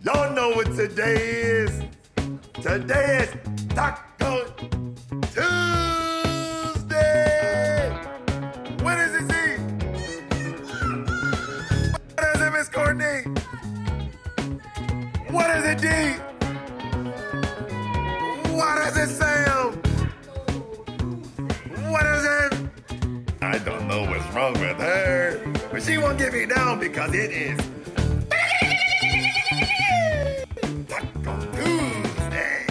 Y'all know what today is. Today is Taco Tuesday. What does it say? What is it, Miss Courtney? What does it do? What does it say? What is it? I don't know what's wrong with her, but she won't get me down because it is Taco Tuesday.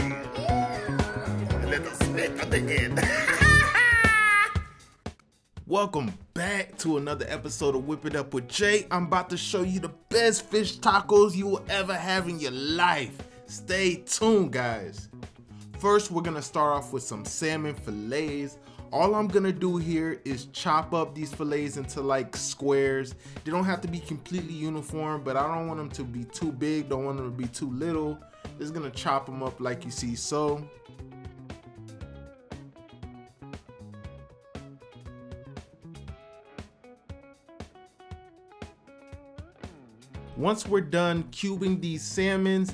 A little spit on the end. Welcome back to another episode of Whip It Up with Jay. I'm about to show you the best fish tacos you will ever have in your life. Stay tuned, guys. First, we're gonna start off with some salmon fillets. All I'm gonna do here is chop up these fillets into like squares. They don't have to be completely uniform, but I don't want them to be too big, don't want them to be too little. Just gonna chop them up like you see so. Once we're done cubing these salmons,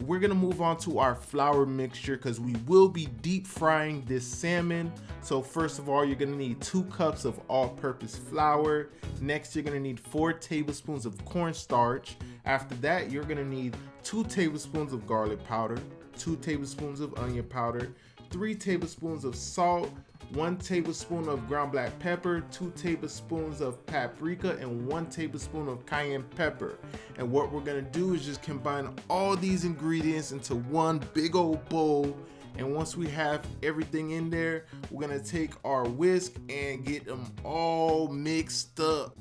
we're gonna move on to our flour mixture because we will be deep frying this salmon. So first of all, you're gonna need 2 cups of all-purpose flour. Next, you're gonna need 4 tablespoons of cornstarch. After that, you're gonna need 2 tablespoons of garlic powder, 2 tablespoons of onion powder, 3 tablespoons of salt, 1 tablespoon of ground black pepper, 2 tablespoons of paprika, and 1 tablespoon of cayenne pepper. And what we're gonna do is just combine all these ingredients into one big old bowl. And once we have everything in there, we're gonna take our whisk and get them all mixed up.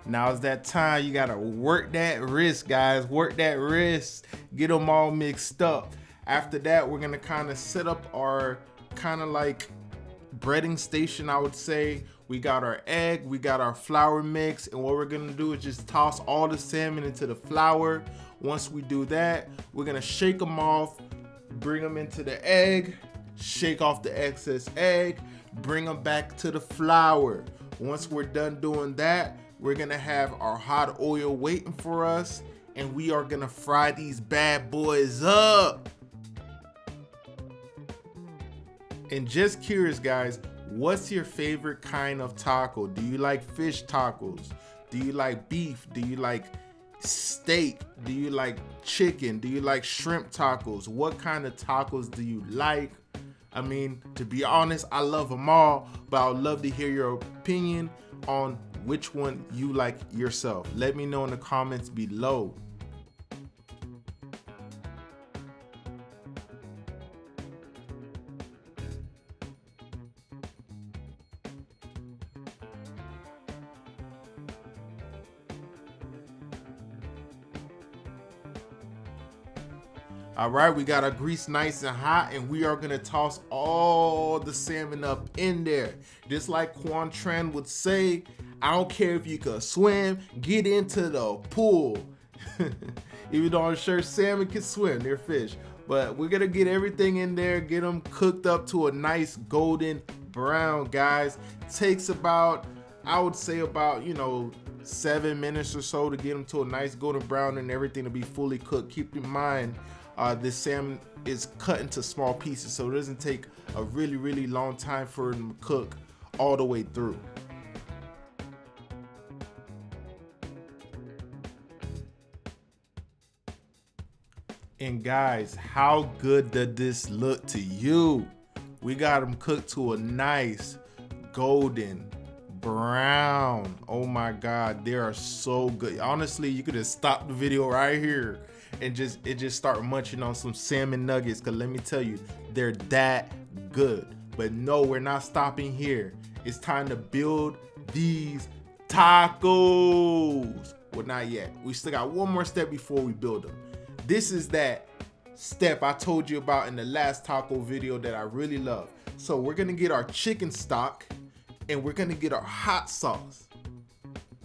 Now's that time. You gotta work that wrist, guys. Work that wrist. Get them all mixed up. After that, we're gonna kind of set up our kind of like breading station, I would say. We got our egg, we got our flour mix, and what we're gonna do is just toss all the salmon into the flour. Once we do that, we're gonna shake them off, bring them into the egg, shake off the excess egg, bring them back to the flour. Once we're done doing that, we're gonna have our hot oil waiting for us, and we are gonna fry these bad boys up. And just curious, guys, what's your favorite kind of taco? Do you like fish tacos? Do you like beef? Do you like steak? Do you like chicken? Do you like shrimp tacos? What kind of tacos do you like? I mean, to be honest, I love them all, but I would love to hear your opinion on which one you like yourself. Let me know in the comments below. All right, we got our grease nice and hot, and we are gonna toss all the salmon up in there. Just like Quan Tran would say, I don't care if you can swim, get into the pool. Even though I'm sure salmon can swim, they're fish. But we're gonna get everything in there, get them cooked up to a nice golden brown, guys. Takes about, I would say about, 7 minutes or so to get them to a nice golden brown and everything to be fully cooked. Keep in mind, this salmon is cut into small pieces, so it doesn't take a really long time for them to cook all the way through. And guys, how good did this look to you? We got them cooked to a nice golden brown. Oh my God, they are so good. Honestly, you could just stop the video right here and just start munching on some salmon nuggets, because let me tell you, they're that good. But no, we're not stopping here. It's time to build these tacos. Well, not yet. We still got one more step before we build them. This is that step I told you about in the last taco video that I really love. So we're gonna get our chicken stock and we're gonna get our hot sauce.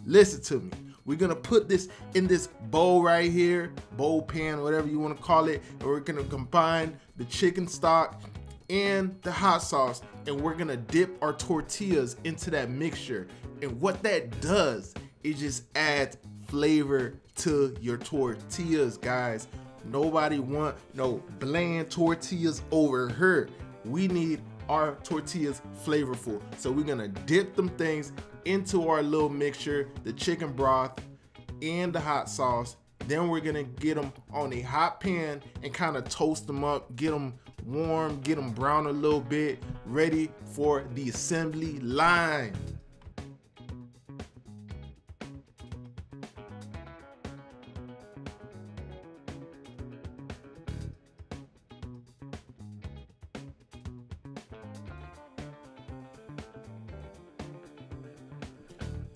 Listen to me. We're gonna put this in this bowl right here, bowl pan, whatever you wanna call it, and we're gonna combine the chicken stock and the hot sauce, and we're gonna dip our tortillas into that mixture. And what that does, it just adds flavor to your tortillas, guys. Nobody want no bland tortillas over here. We need our tortillas flavorful. So we're gonna dip them things into our little mixture, the chicken broth and the hot sauce. Then we're gonna get them on a hot pan and kind of toast them up, get them warm, get them brown a little bit, ready for the assembly line.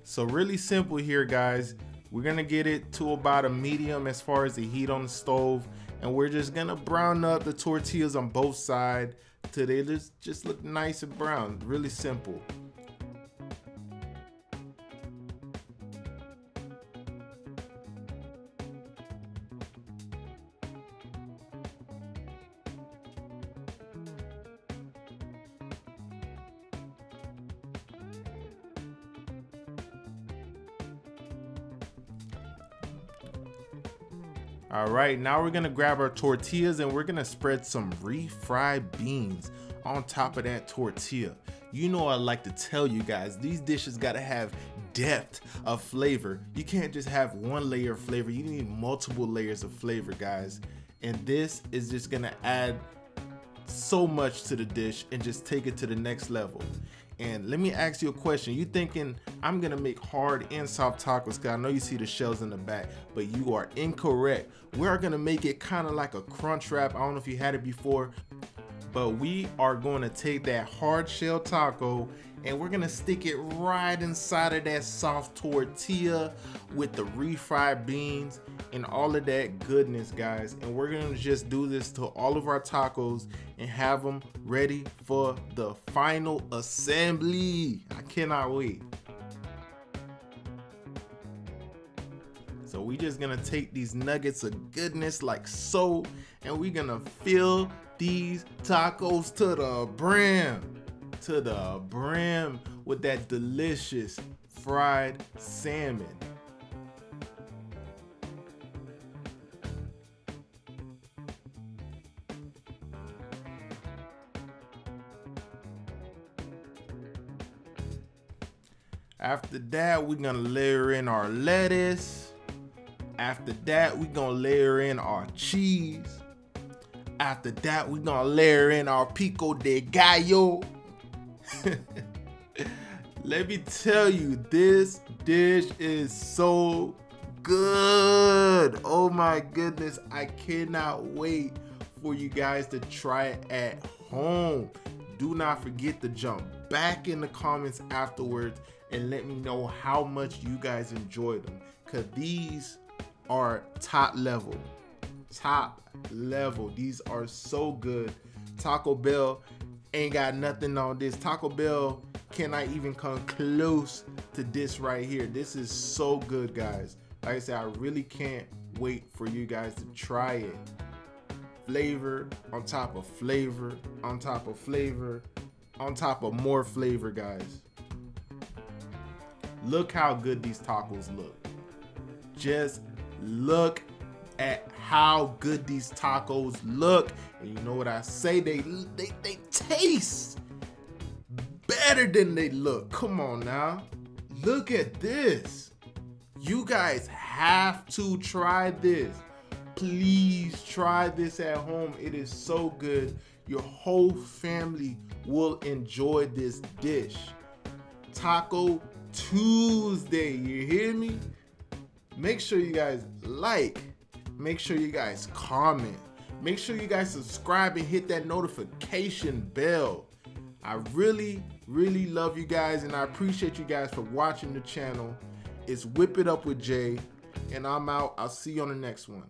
So really simple here, guys. We're gonna get it to about a medium as far as the heat on the stove, and we're just gonna brown up the tortillas on both sides till they just look nice and brown. Really simple. All right, now we're gonna grab our tortillas and we're gonna spread some refried beans on top of that tortilla. You know, I like to tell you guys, these dishes gotta have depth of flavor. You can't just have one layer of flavor. You need multiple layers of flavor, guys. And this is just gonna add so much to the dish and just take it to the next level. And let me ask you a question. You thinking I'm gonna make hard and soft tacos, because I know you see the shells in the back, but you are incorrect. We're gonna make it kind of like a crunch wrap. I don't know if you had it before, but we are going to take that hard shell taco and we're gonna stick it right inside of that soft tortilla with the refried beans and all of that goodness, guys. And we're gonna just do this to all of our tacos and have them ready for the final assembly. I cannot wait. So we just gonna take these nuggets of goodness like so, and we're gonna fill these tacos to the brim with that delicious fried salmon. After that, we're gonna layer in our lettuce. After that, we're gonna layer in our cheese. After that, we're gonna layer in our pico de gallo. Let me tell you, this dish is so good. Oh my goodness, I cannot wait for you guys to try it at home. Do not forget to jump back in the comments afterwards and let me know how much you guys enjoyed them, because these are top level. These are so good. Taco Bell ain't got nothing on this. Taco Bell cannot even come close to this right here. This is so good, guys. Like I said, I really can't wait for you guys to try it. Flavor on top of flavor on top of flavor on top of more flavor, guys. Look how good these tacos look. Just look at how good these tacos look. And you know what I say, they taste better than they look. Come on now, look at this. You guys have to try this. Please try this at home. It is so good. Your whole family will enjoy this dish. Taco Tuesday, you hear me? Make sure you guys like, make sure you guys comment, make sure you guys subscribe and hit that notification bell. I really love you guys, and I appreciate you guys for watching the channel. It's Whip It Up with Jay, and I'm out. I'll see you on the next one.